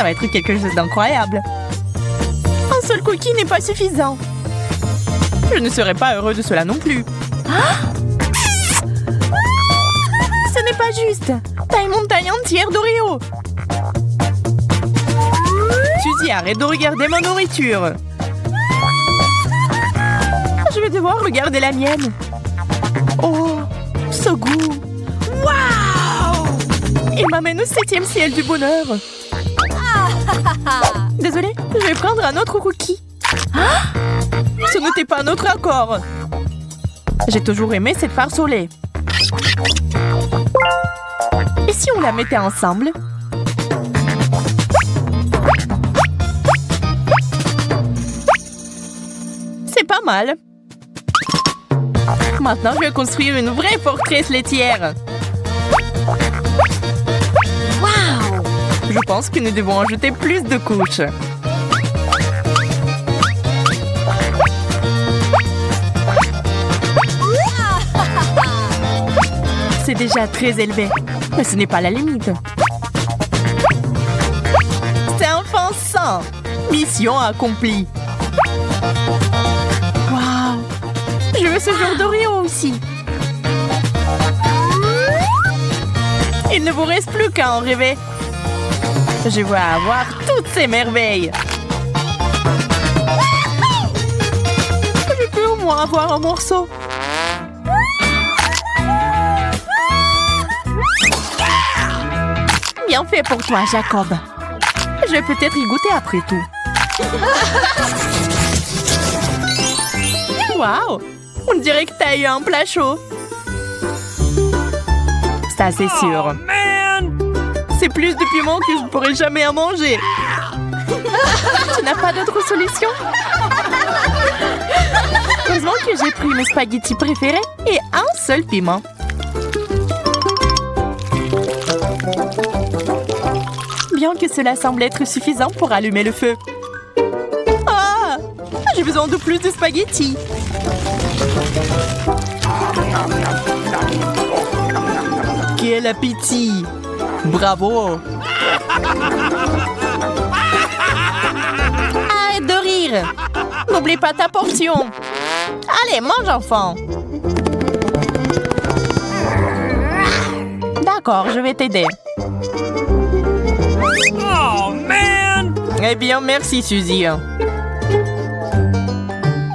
Ça va être quelque chose d'incroyable. Un seul cookie n'est pas suffisant. Je ne serai pas heureux de cela non plus. Ce n'est pas juste. Taille mon taille entière d'Oreo. Suzy, arrête de regarder ma nourriture. Je vais devoir regarder la mienne. Oh, ce goût. Waouh! Il m'amène au 7e ciel du bonheur. Désolée, je vais prendre un autre cookie. Ce n'était pas notre accord. J'ai toujours aimé cette farce au lait. Et si on la mettait ensemble? C'est pas mal. Maintenant, je vais construire une vraie forteresse laitière. Waouh! Je pense que nous devons ajouter plus de couches. C'est déjà très élevé, mais ce n'est pas la limite. C'est offensant. Mission accomplie. Waouh! Je veux ce genre d'Oreo aussi. Il ne vous reste plus qu'à en rêver. Je veux avoir toutes ces merveilles. Je peux au moins avoir un morceau. Bien fait pour toi, Jacob. Je vais peut-être y goûter après tout. Waouh! On dirait que t'as eu un plat chaud. Ça, c'est sûr. C'est plus de piment que je ne pourrai jamais en manger. Tu n'as pas d'autre solution? Heureusement que j'ai pris mes spaghettis préférés et un seul piment. Bien que cela semble être suffisant pour allumer le feu. Ah! J'ai besoin de plus de spaghettis. Quel appétit! Bravo! Arrête de rire! N'oublie pas ta portion! Allez, mange, enfant! D'accord, je vais t'aider. Oh, man! Eh bien, merci, Suzy.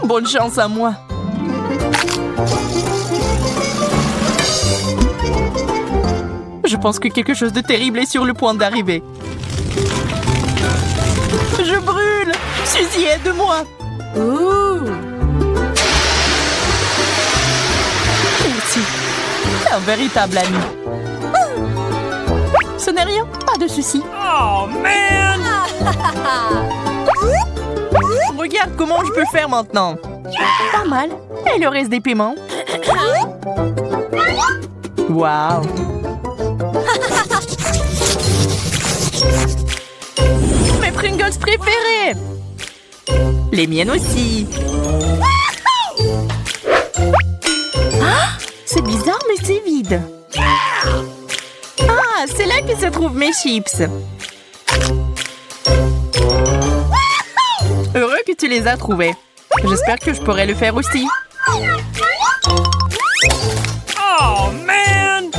Bonne chance à moi. Je pense que quelque chose de terrible est sur le point d'arriver. Je brûle! Suzy, aide-moi! Merci. Un véritable ami. Ce n'est rien, pas de souci. Oh, man! Regarde comment je peux faire maintenant. Pas mal. Et le reste des piments? Waouh! Mes Pringles préférés! Les miennes aussi! Ah! C'est bizarre, mais c'est vide. Ah, c'est là que se trouvent mes chips. Heureux que tu les as trouvés. J'espère que je pourrai le faire aussi. Oh, man!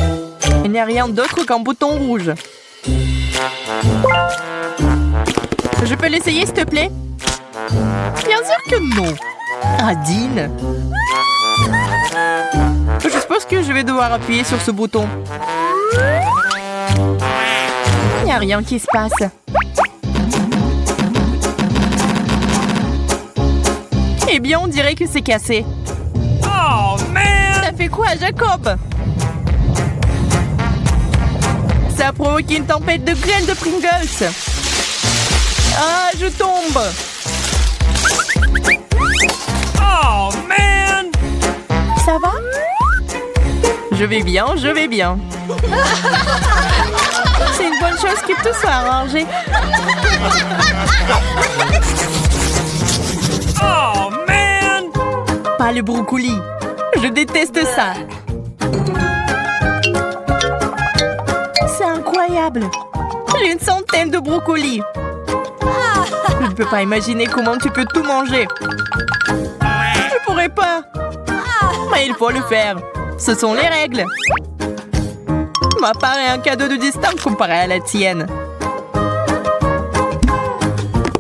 Il n'y a rien d'autre qu'un bouton rouge. Je peux l'essayer, s'il te plaît? Bien sûr que non. Adine. Je suppose que je vais devoir appuyer sur ce bouton. Il n'y a rien qui se passe. Eh bien, on dirait que c'est cassé. Oh, man! Ça fait quoi, Jacob? Ça a provoqué une tempête de graines de Pringles. Ah, je tombe. Oh, man! Ça va? Je vais bien, je vais bien. C'est une bonne chose que tout soit arrangé. Oh, man! Pas le brocoli. Je déteste ça. C'est incroyable. J'ai une centaine de brocolis. Je ne peux pas imaginer comment tu peux tout manger. Je pourrais pas. Mais il faut le faire. Ce sont les règles. Ma part est un cadeau de distance comparé à la tienne.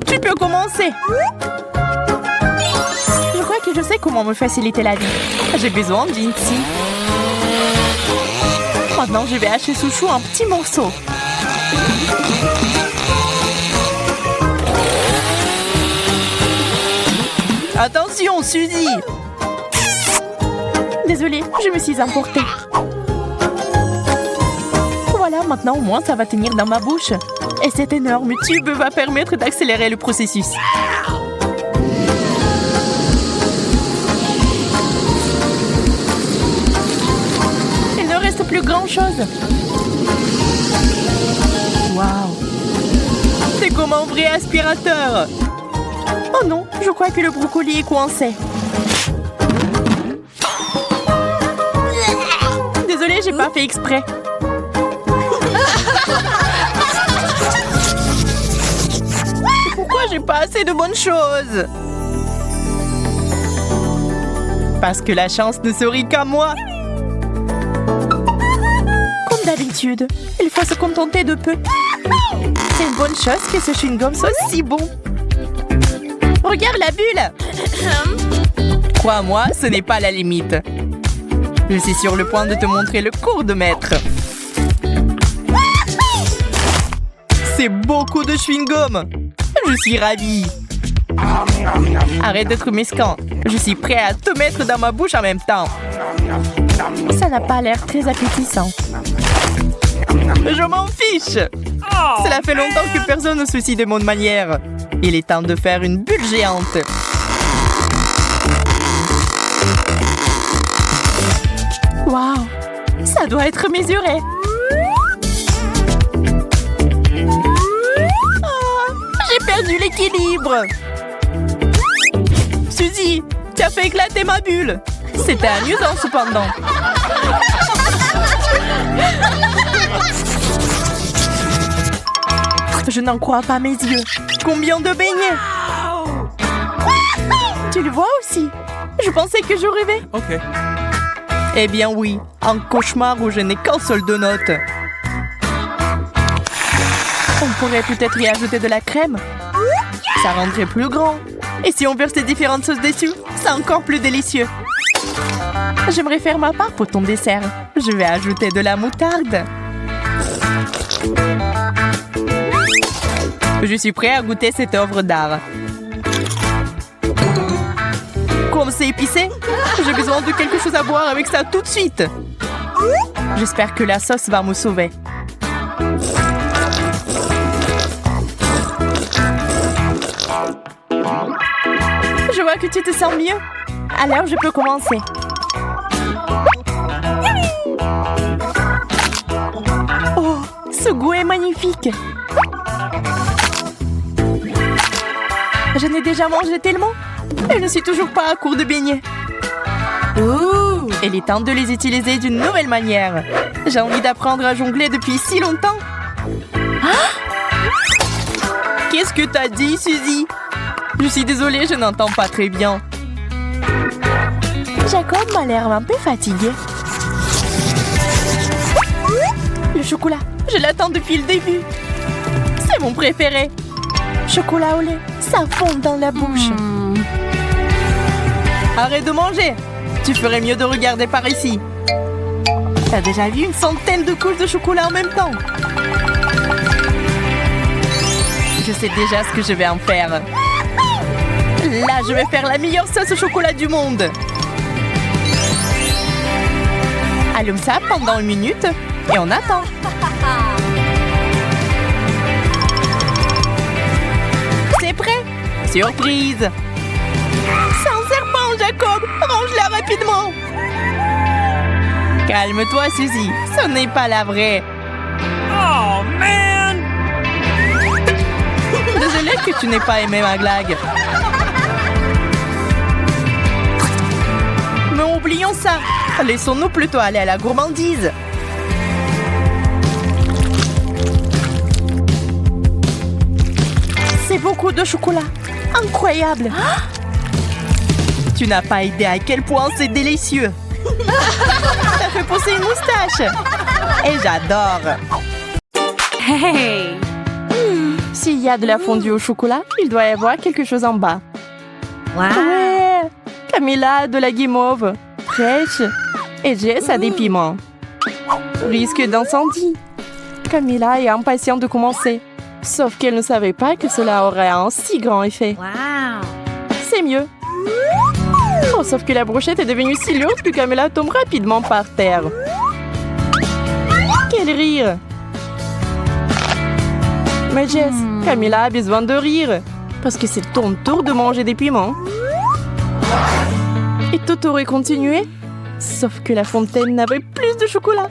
Tu peux commencer. Je crois que je sais comment me faciliter la vie. J'ai besoin d'une scie. Maintenant, je vais hacher ce chou en petits morceaux. Attention, Suzy! Désolée, je me suis emportée. Voilà, maintenant au moins ça va tenir dans ma bouche. Et cet énorme tube va permettre d'accélérer le processus. Il ne reste plus grand-chose. Waouh! C'est comme un vrai aspirateur. Oh non, je crois que le brocoli est coincé. Désolée, j'ai pas fait exprès. Pourquoi j'ai pas assez de bonnes choses? Parce que la chance ne sourit qu'à moi. Comme d'habitude, il faut se contenter de peu. C'est une bonne chose que ce chewing-gum soit si bon. Regarde la bulle! Crois-moi, ce n'est pas la limite. Je suis sur le point de te montrer le cours de maître. C'est beaucoup de chewing-gum. Je suis ravie. Arrête d'être mesquin. Je suis prêt à te mettre dans ma bouche en même temps. Ça n'a pas l'air très appétissant. Je m'en fiche. Cela fait longtemps que personne ne se soucie de mon manière. Il est temps de faire une bulle géante. Waouh, ça doit être mesuré. Oh, j'ai perdu l'équilibre. Suzy, tu as fait éclater ma bulle. C'était amusant cependant. Je n'en crois pas mes yeux. Combien de beignets? Tu le vois aussi? Je pensais que je rêvais. Ok. Eh bien oui, un cauchemar où je n'ai qu'un seul donut. On pourrait peut-être y ajouter de la crème. Ça rendrait plus grand. Et si on versait différentes sauces dessus, c'est encore plus délicieux. J'aimerais faire ma part pour ton dessert. Je vais ajouter de la moutarde. Je suis prêt à goûter cette œuvre d'art. Comme c'est épicé, j'ai besoin de quelque chose à boire avec ça tout de suite. J'espère que la sauce va me sauver. Je vois que tu te sens mieux. Alors, je peux commencer. Oh, ce goût est magnifique. Je n'ai déjà mangé tellement. Et je ne suis toujours pas à court de beignets. Ouh, il est temps de les utiliser d'une nouvelle manière. J'ai envie d'apprendre à jongler depuis si longtemps. Ah! Qu'est-ce que t'as dit, Suzy? Je suis désolée, je n'entends pas très bien. Jacob m'a l'air un peu fatigué. Le chocolat, je l'attends depuis le début. C'est mon préféré. Chocolat au lait, ça fond dans la bouche. Arrête de manger. Tu ferais mieux de regarder par ici. T'as déjà vu une centaine de couches de chocolat en même temps? Je sais déjà ce que je vais en faire. Là, je vais faire la meilleure sauce au chocolat du monde. Allume ça pendant 1 minute et on attend. C'est prêt? Surprise! C'est un serpent, Jacob! Range-la rapidement! Calme-toi, Suzy. Ce n'est pas la vraie. Oh, man! Désolée que tu n'aies pas aimé ma blague. Mais oublions ça. Laissons-nous plutôt aller à la gourmandise. beaucoup de chocolat. Incroyable. Tu n'as pas idée à quel point c'est délicieux. Ça fait pousser une moustache. Et j'adore. Hey! S'il y a de la fondue au chocolat, il doit y avoir quelque chose en bas. Wow! Ouais! Camilla a de la guimauve fraîche et Jess a des piments. Risque d'incendie. Camilla est impatiente de commencer. Sauf qu'elle ne savait pas que cela aurait un si grand effet. Wow! C'est mieux. Oh, sauf que la brochette est devenue si lourde que Camilla tombe rapidement par terre. Quel rire! Mais Jess, Camilla a besoin de rire. Parce que c'est ton tour de manger des piments. Et tout aurait continué. Sauf que la fontaine n'avait plus de chocolat.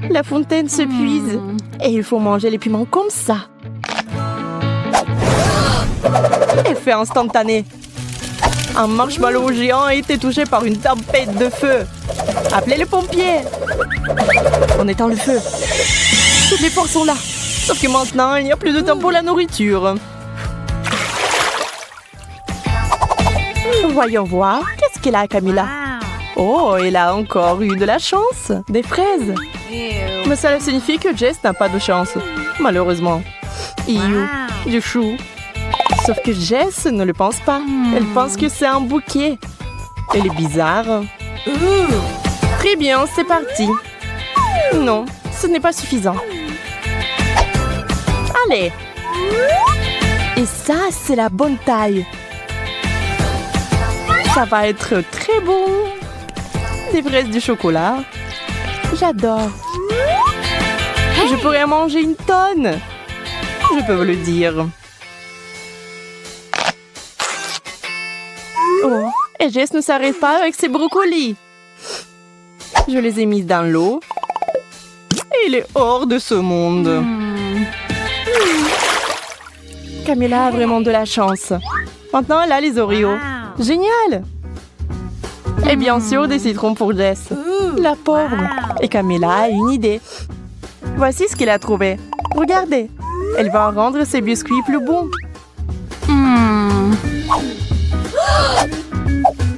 La fontaine se puise. Et il faut manger les piments comme ça. Effet instantané. Un marshmallow géant a été touché par une tempête de feu. Appelez les pompiers. On éteint le feu. Toutes les forces sont là. Sauf que maintenant, il n'y a plus de temps pour la nourriture. Voyons voir. Qu'est-ce qu'elle a, Camilla? Oh, elle a encore eu de la chance. Des fraises. Mais cela signifie que Jess n'a pas de chance. Malheureusement. Du chou. Sauf que Jess ne le pense pas. Elle pense que c'est un bouquet. Elle est bizarre. Très bien, c'est parti. Non, ce n'est pas suffisant. Allez. Et ça, c'est la bonne taille. Ça va être très bon. Des fraises du chocolat. J'adore. Je pourrais en manger une tonne. Je peux vous le dire. Oh, et Jess ne s'arrête pas avec ses brocolis. Je les ai mis dans l'eau. Et il est hors de ce monde. Camilla a vraiment de la chance. Maintenant, elle a les Oreos. Génial! Et bien sûr, des citrons pour Jess. La pauvre. Et Camilla a une idée. Voici ce qu'elle a trouvé. Regardez. Elle va rendre ses biscuits plus bons.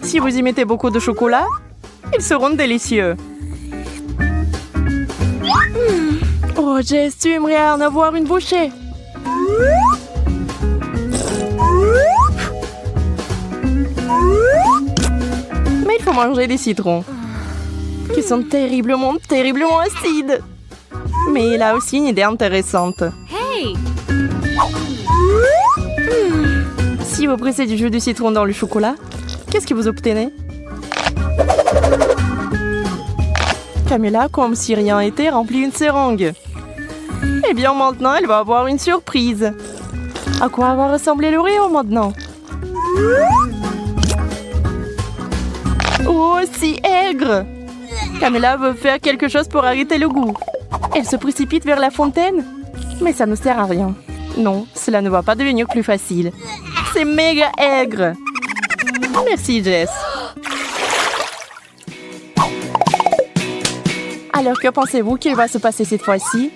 Si vous y mettez beaucoup de chocolat, ils seront délicieux. Oh, Jess, tu aimerais en avoir une bouchée. Mais il faut manger des citrons, qui sont terriblement, terriblement acides. Mais il a aussi une idée intéressante. Hey! Si vous pressez du jus de citron dans le chocolat, qu'est-ce que vous obtenez? Camilla, comme si rien n'était, remplit une seringue. Eh bien, maintenant, elle va avoir une surprise. À quoi va ressembler l'Oreo maintenant? Oh, si aigre! Camilla veut faire quelque chose pour arrêter le goût. Elle se précipite vers la fontaine, mais ça ne sert à rien. Non, cela ne va pas devenir plus facile. C'est méga aigre! Merci, Jess. Alors, que pensez-vous qu'il va se passer cette fois-ci?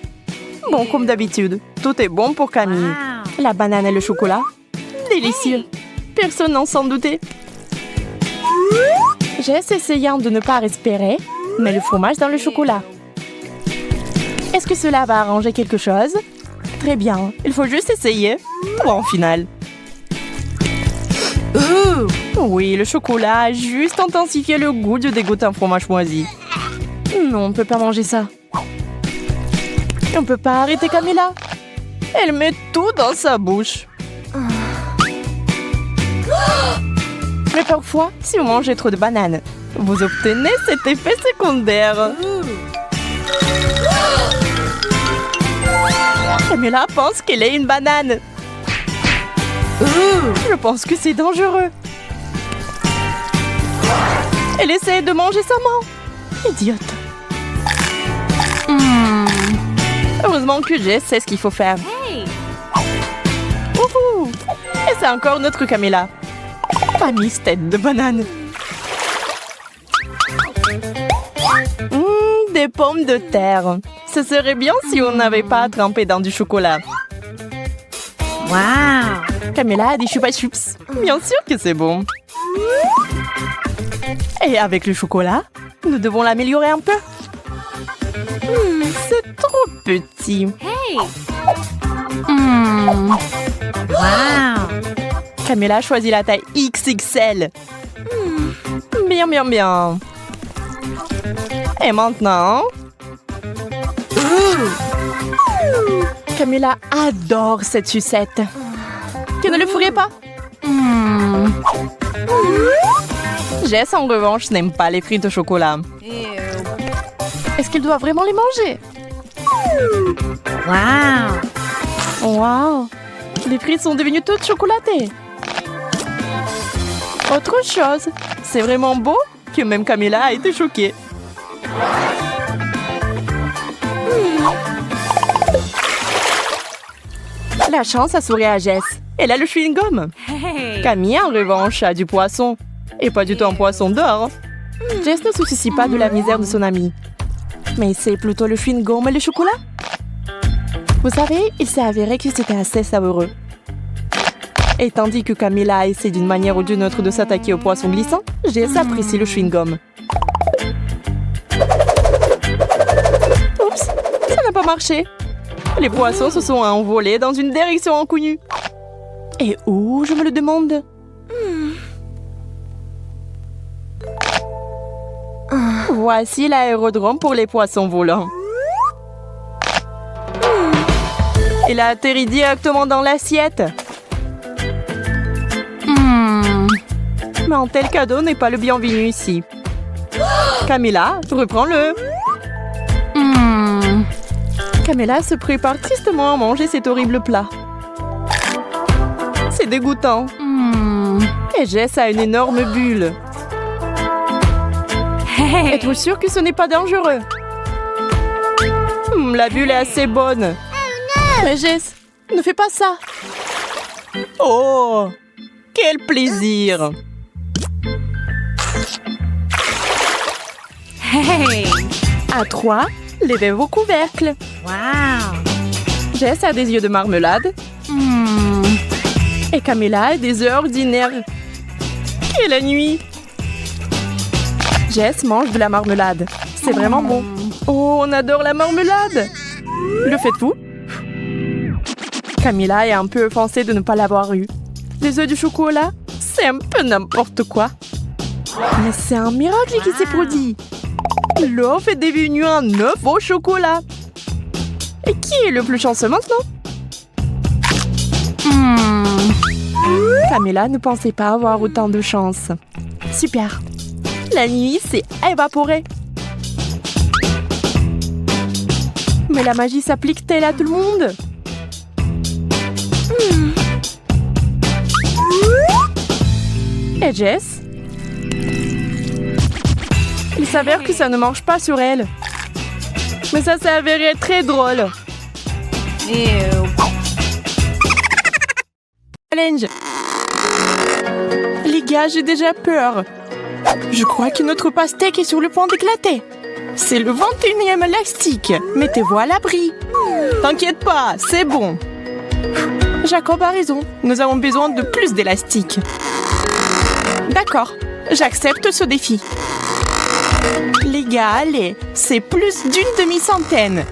Bon, comme d'habitude, tout est bon pour Camille. La banane et le chocolat? Délicieux! Personne n'en s'en doutait. Jess essayant de ne pas respirer, met le fromage dans le chocolat. Est-ce que cela va arranger quelque chose? Très bien, il faut juste essayer. Bon, final. Oui, le chocolat a juste intensifié le goût de dégoûtant fromage moisi. Non, on ne peut pas manger ça. On ne peut pas arrêter Camilla. Elle met tout dans sa bouche. Mais parfois, si vous mangez trop de bananes, vous obtenez cet effet secondaire. Camilla pense qu'elle est une banane. Je pense que c'est dangereux. Elle essaie de manger sa main. Idiote. Heureusement que Jess sait ce qu'il faut faire. Wouhou! Et c'est encore notre Camilla. Pas mise tête de banane. Des pommes de terre. Ce serait bien si on n'avait pas à tremper dans du chocolat. Wow! Camilla a des chupa chups. Bien sûr que c'est bon. Et avec le chocolat, nous devons l'améliorer un peu. C'est trop petit. Hey! Wow! Camilla choisit la taille XXL. Bien, bien, bien. Et maintenant... Camilla adore cette sucette. Tu ne le ferais pas? Jess, en revanche, n'aime pas les frites au chocolat. Est-ce qu'il doit vraiment les manger? Wow! Wow! Les frites sont devenues toutes chocolatées. Autre chose, c'est vraiment beau que même Camilla a été choquée. La chance a souri à Jess. Elle a le chewing-gum. Hey! Camille, en revanche, a du poisson. Et pas du tout un poisson d'or. Jess ne se soucie pas de la misère de son amie. Mais c'est plutôt le chewing-gum et le chocolat. Vous savez, il s'est avéré que c'était assez savoureux. Et tandis que Camilla essaie d'une manière ou d'une autre de s'attaquer au poisson glissant, Jess apprécie le chewing-gum. Oups, ça n'a pas marché. Les poissons se sont envolés dans une direction inconnue. Et où, je me le demande? Voici l'aérodrome pour les poissons volants. Il a atterri directement dans l'assiette. Mais un tel cadeau n'est pas le bienvenu ici. Camilla, reprends-le. Camilla se prépare tristement à manger cet horrible plat. C'est dégoûtant. Et Jess a une énorme bulle. Hey! Êtes-vous sûr que ce n'est pas dangereux? La bulle est assez bonne. Mais Jess, ne fais pas ça. Oh, quel plaisir. Hey! À 3, levez vos couvercles. Wow! Jess a des yeux de marmelade. Et Camilla a des œufs ordinaires. Et la nuit. Jess mange de la marmelade. C'est vraiment bon. Oh, on adore la marmelade. Le faites-vous? Camilla est un peu offensée de ne pas l'avoir eu. Les œufs du chocolat, c'est un peu n'importe quoi. Mais c'est un miracle qui s'est produit. L'œuf est devenu un œuf au chocolat. Et qui est le plus chanceux maintenant? Camilla ne pensait pas avoir autant de chance. Super. La nuit s'est évaporée. Mais la magie s'applique-t-elle à tout le monde? Et Jess? Il s'avère que ça ne marche pas sur elle. Mais ça s'est avéré très drôle. Challenge. Les gars, j'ai déjà peur. Je crois que notre pastèque est sur le point d'éclater. C'est le 21e élastique. Mettez-vous à l'abri. T'inquiète pas, c'est bon. Jacob a raison. Nous avons besoin de plus d'élastique. D'accord, j'accepte ce défi. Les gars, allez, c'est plus d'une demi-centaine.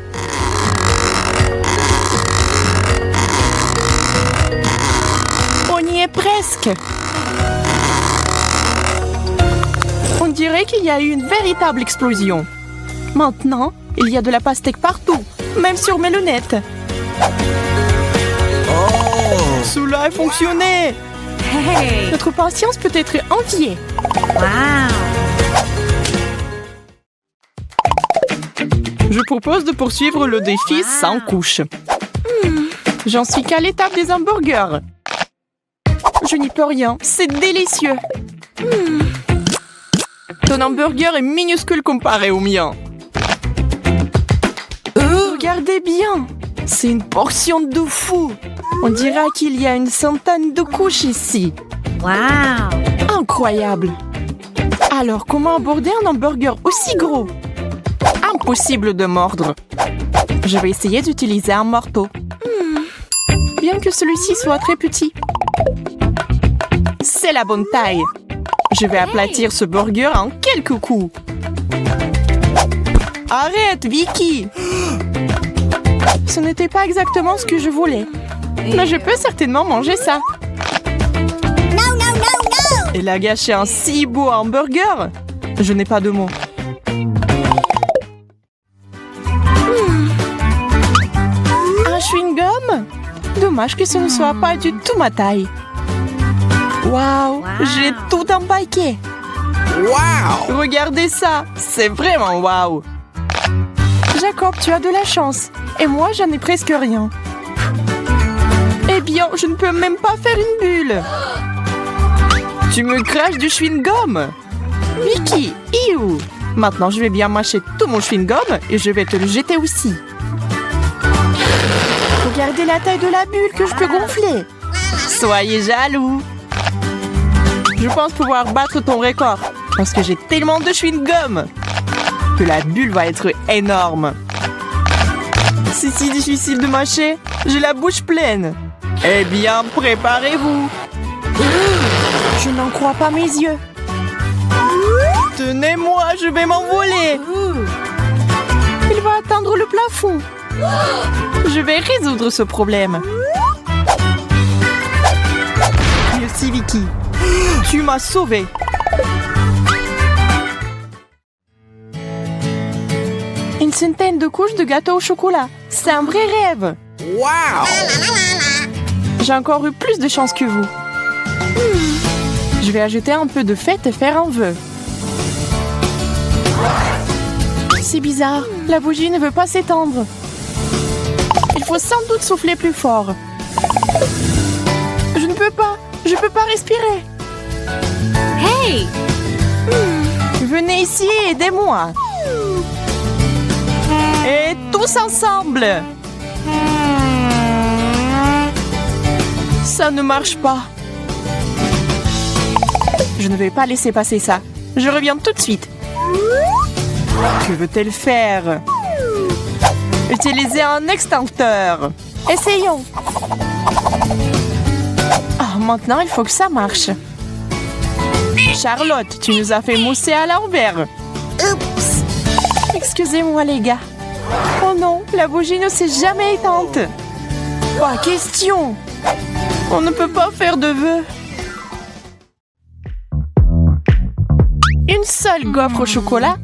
On y est presque. On dirait qu'il y a eu une véritable explosion. Maintenant, il y a de la pastèque partout, même sur mes lunettes. Oh! Cela a fonctionné. Hey! Notre patience peut être enviée. Wow! Je propose de poursuivre le défi sans couche. J'en suis qu'à l'étape des hamburgers. Je n'y peux rien, c'est délicieux. Ton hamburger est minuscule comparé au mien. Regardez bien, c'est une portion de fou. On dirait qu'il y a une centaine de couches ici. Wow! Incroyable. Alors, comment aborder un hamburger aussi gros? Impossible de mordre. Je vais essayer d'utiliser un marteau. Bien que celui-ci soit très petit. c'est la bonne taille. Je vais aplatir ce burger en quelques coups. Arrête, Vicky! Ce n'était pas exactement ce que je voulais. Mais je peux certainement manger ça. Elle a gâché un si beau hamburger. Je n'ai pas de mots. Un chewing-gum? Dommage que ce ne soit pas du tout ma taille. Waouh, j'ai tout empaqué. Wow! Regardez ça, c'est vraiment waouh. Jacob, tu as de la chance. Et moi, j'en ai presque rien. Eh bien, je ne peux même pas faire une bulle. Tu me craches du chewing-gum. Vicky, iou. Maintenant, je vais bien mâcher tout mon chewing-gum et je vais te le jeter aussi. Regardez la taille de la bulle que je peux gonfler. Soyez jaloux. Je pense pouvoir battre ton record parce que j'ai tellement de chewing-gum que la bulle va être énorme. C'est si difficile de mâcher, j'ai la bouche pleine. Eh bien, préparez-vous. Je n'en crois pas mes yeux. Tenez-moi, je vais m'envoler. Il va atteindre le plafond. Je vais résoudre ce problème. Merci, Vicky. Tu m'as sauvée. Une centaine de couches de gâteau au chocolat. C'est un vrai rêve. Wow! J'ai encore eu plus de chance que vous. Je vais ajouter un peu de fête et faire un vœu. C'est bizarre. La bougie ne veut pas s'étendre. Il faut sans doute souffler plus fort. Je ne peux pas. Je ne peux pas respirer. Hey! Venez ici et aidez-moi. Et tous ensemble. Ça ne marche pas. Je ne vais pas laisser passer ça. Je reviens tout de suite. Que veut-elle faire? Utiliser un extincteur. Essayons. Ah, maintenant, il faut que ça marche. Charlotte, tu nous as fait mousser à l'envers. Oups. Excusez-moi, les gars. Oh non, la bougie ne s'est jamais éteinte. Pas question. On ne peut pas faire de vœux. Une seule gaufre au chocolat?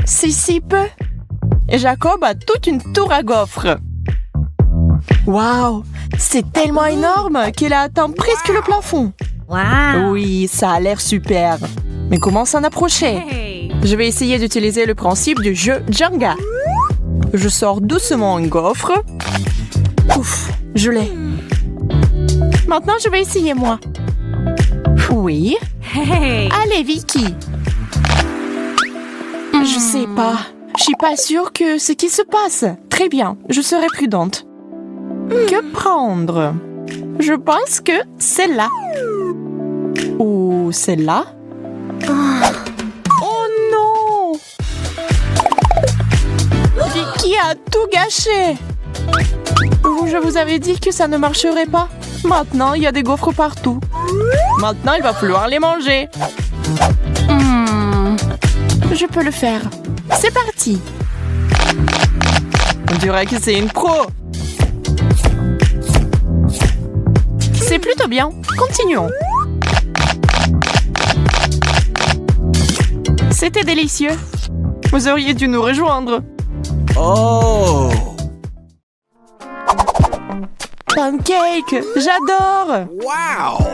C'est si peu. Jacob a toute une tour à gaufres. Waouh, c'est tellement énorme qu'elle a atteint presque le plafond. Wow! Oui, ça a l'air super. Mais comment s'en approcher? Hey! Je vais essayer d'utiliser le principe du jeu Jenga. Je sors doucement une gaufre. Ouf, je l'ai. Maintenant, je vais essayer moi. Oui. Hey! Allez, Vicky. Je sais pas. Je suis pas sûre que ce qui se passe. Très bien, je serai prudente. Que prendre? Je pense que celle-là. Ou celle-là? Oh non! Vicky a tout gâché. Je vous avais dit que ça ne marcherait pas. Maintenant, il y a des gaufres partout. Maintenant, il va falloir les manger. Je peux le faire. C'est parti. On dirait que c'est une pro. C'est plutôt bien. Continuons. C'était délicieux. Vous auriez dû nous rejoindre. Oh! Pancake, j'adore. Wow!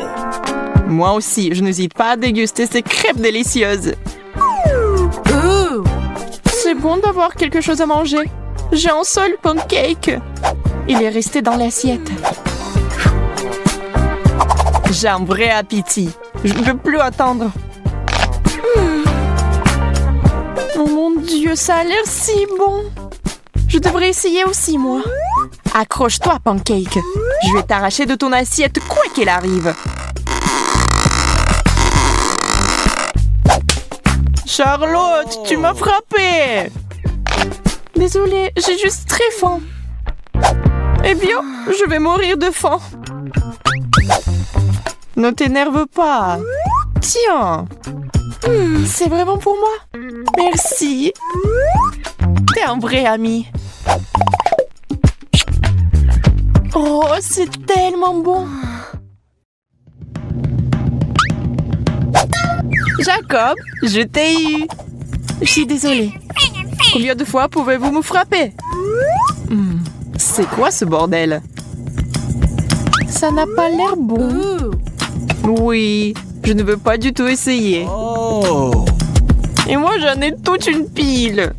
Moi aussi, je n'hésite pas à déguster ces crêpes délicieuses. C'est bon d'avoir quelque chose à manger. J'ai un seul pancake. Il est resté dans l'assiette. J'ai un vrai appétit. Je ne peux plus attendre. Oh mon Dieu, ça a l'air si bon. Je devrais essayer aussi, moi. Accroche-toi, pancake. Je vais t'arracher de ton assiette quoi qu'il arrive. Charlotte, tu m'as frappée. Désolée, j'ai juste très faim. Eh bien, je vais mourir de faim. Ne t'énerve pas. Tiens. C'est vraiment pour moi. Merci. T'es un vrai ami. Oh, c'est tellement bon. Jacob, je t'ai eu. Je suis désolée. Combien de fois pouvez-vous me frapper? C'est quoi ce bordel? Ça n'a pas l'air bon. Oui, je ne veux pas du tout essayer. Oh. Et moi, j'en ai toute une pile.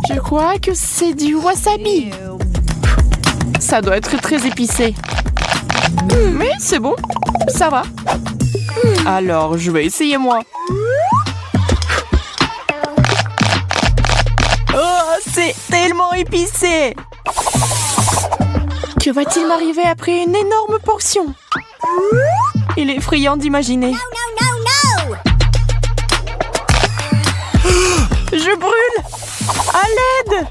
Je crois que c'est du wasabi. Ça doit être très épicé. Mais c'est bon, ça va. Alors, je vais essayer moi. Oh, c'est tellement épicé. Que va-t-il m'arriver après une énorme portion? Il est effrayant d'imaginer. Je brûle! À l'aide!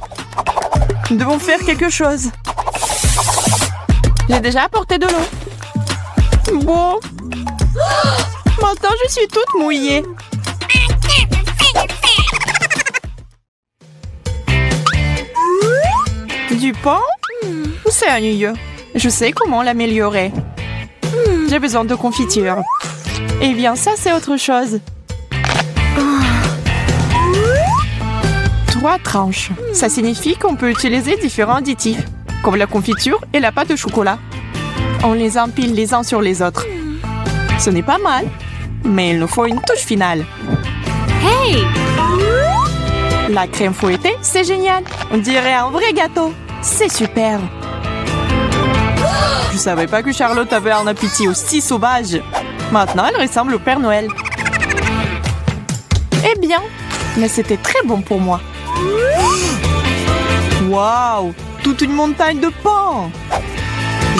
Nous devons faire quelque chose. J'ai déjà apporté de l'eau. Bon. Maintenant, je suis toute mouillée. Du pain? C'est ennuyeux. Je sais comment l'améliorer. J'ai besoin de confiture. Eh bien, ça, c'est autre chose. 3 tranches. Ça signifie qu'on peut utiliser différents additifs, comme la confiture et la pâte de chocolat. On les empile les uns sur les autres. Ce n'est pas mal, mais il nous faut une touche finale. Hey! La crème fouettée, c'est génial. On dirait un vrai gâteau. C'est super. Je savais pas que Charlotte avait un appétit aussi sauvage. Maintenant, elle ressemble au Père Noël. Eh bien, mais c'était très bon pour moi. Waouh! Toute une montagne de pain!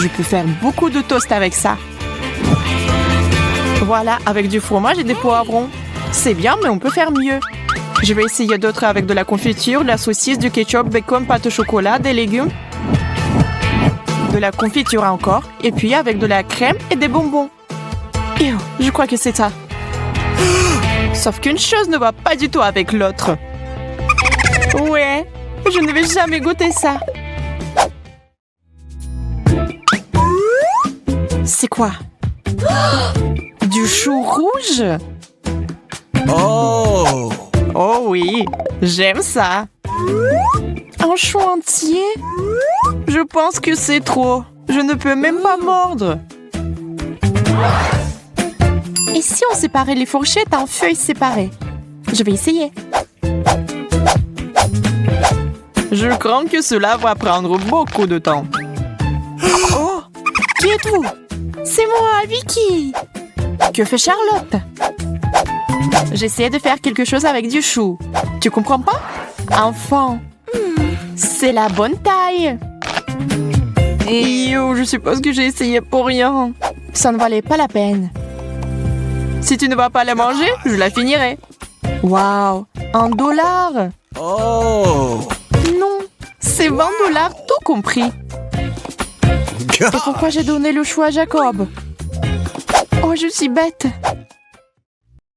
Je peux faire beaucoup de toast avec ça. Voilà, avec du fromage et des poivrons. C'est bien, mais on peut faire mieux. Je vais essayer d'autres avec de la confiture, de la saucisse, du ketchup, bacon, pâte au chocolat, des légumes. De la confiture encore. Et puis avec de la crème et des bonbons. Ew, je crois que c'est ça. Sauf qu'une chose ne va pas du tout avec l'autre. Ouais, je ne vais jamais goûter ça. C'est quoi? Du chou rouge? Oh. Oh oui, j'aime ça. Un chou entier? Je pense que c'est trop. Je ne peux même pas mordre. Et si on séparait les fourchettes en feuilles séparées? Je vais essayer. Je crains que cela va prendre beaucoup de temps. Oh! Qui êtes-vous? C'est moi, Vicky! Que fait Charlotte? J'essaie de faire quelque chose avec du chou. Tu comprends pas? Enfant, c'est la bonne taille. Et je suppose que j'ai essayé pour rien. Ça ne valait pas la peine. Si tu ne vas pas la manger, je la finirai. Waouh, $1. Oh. Non, c'est $20 tout compris. Et pourquoi j'ai donné le choix à Jacob? Oh, je suis bête.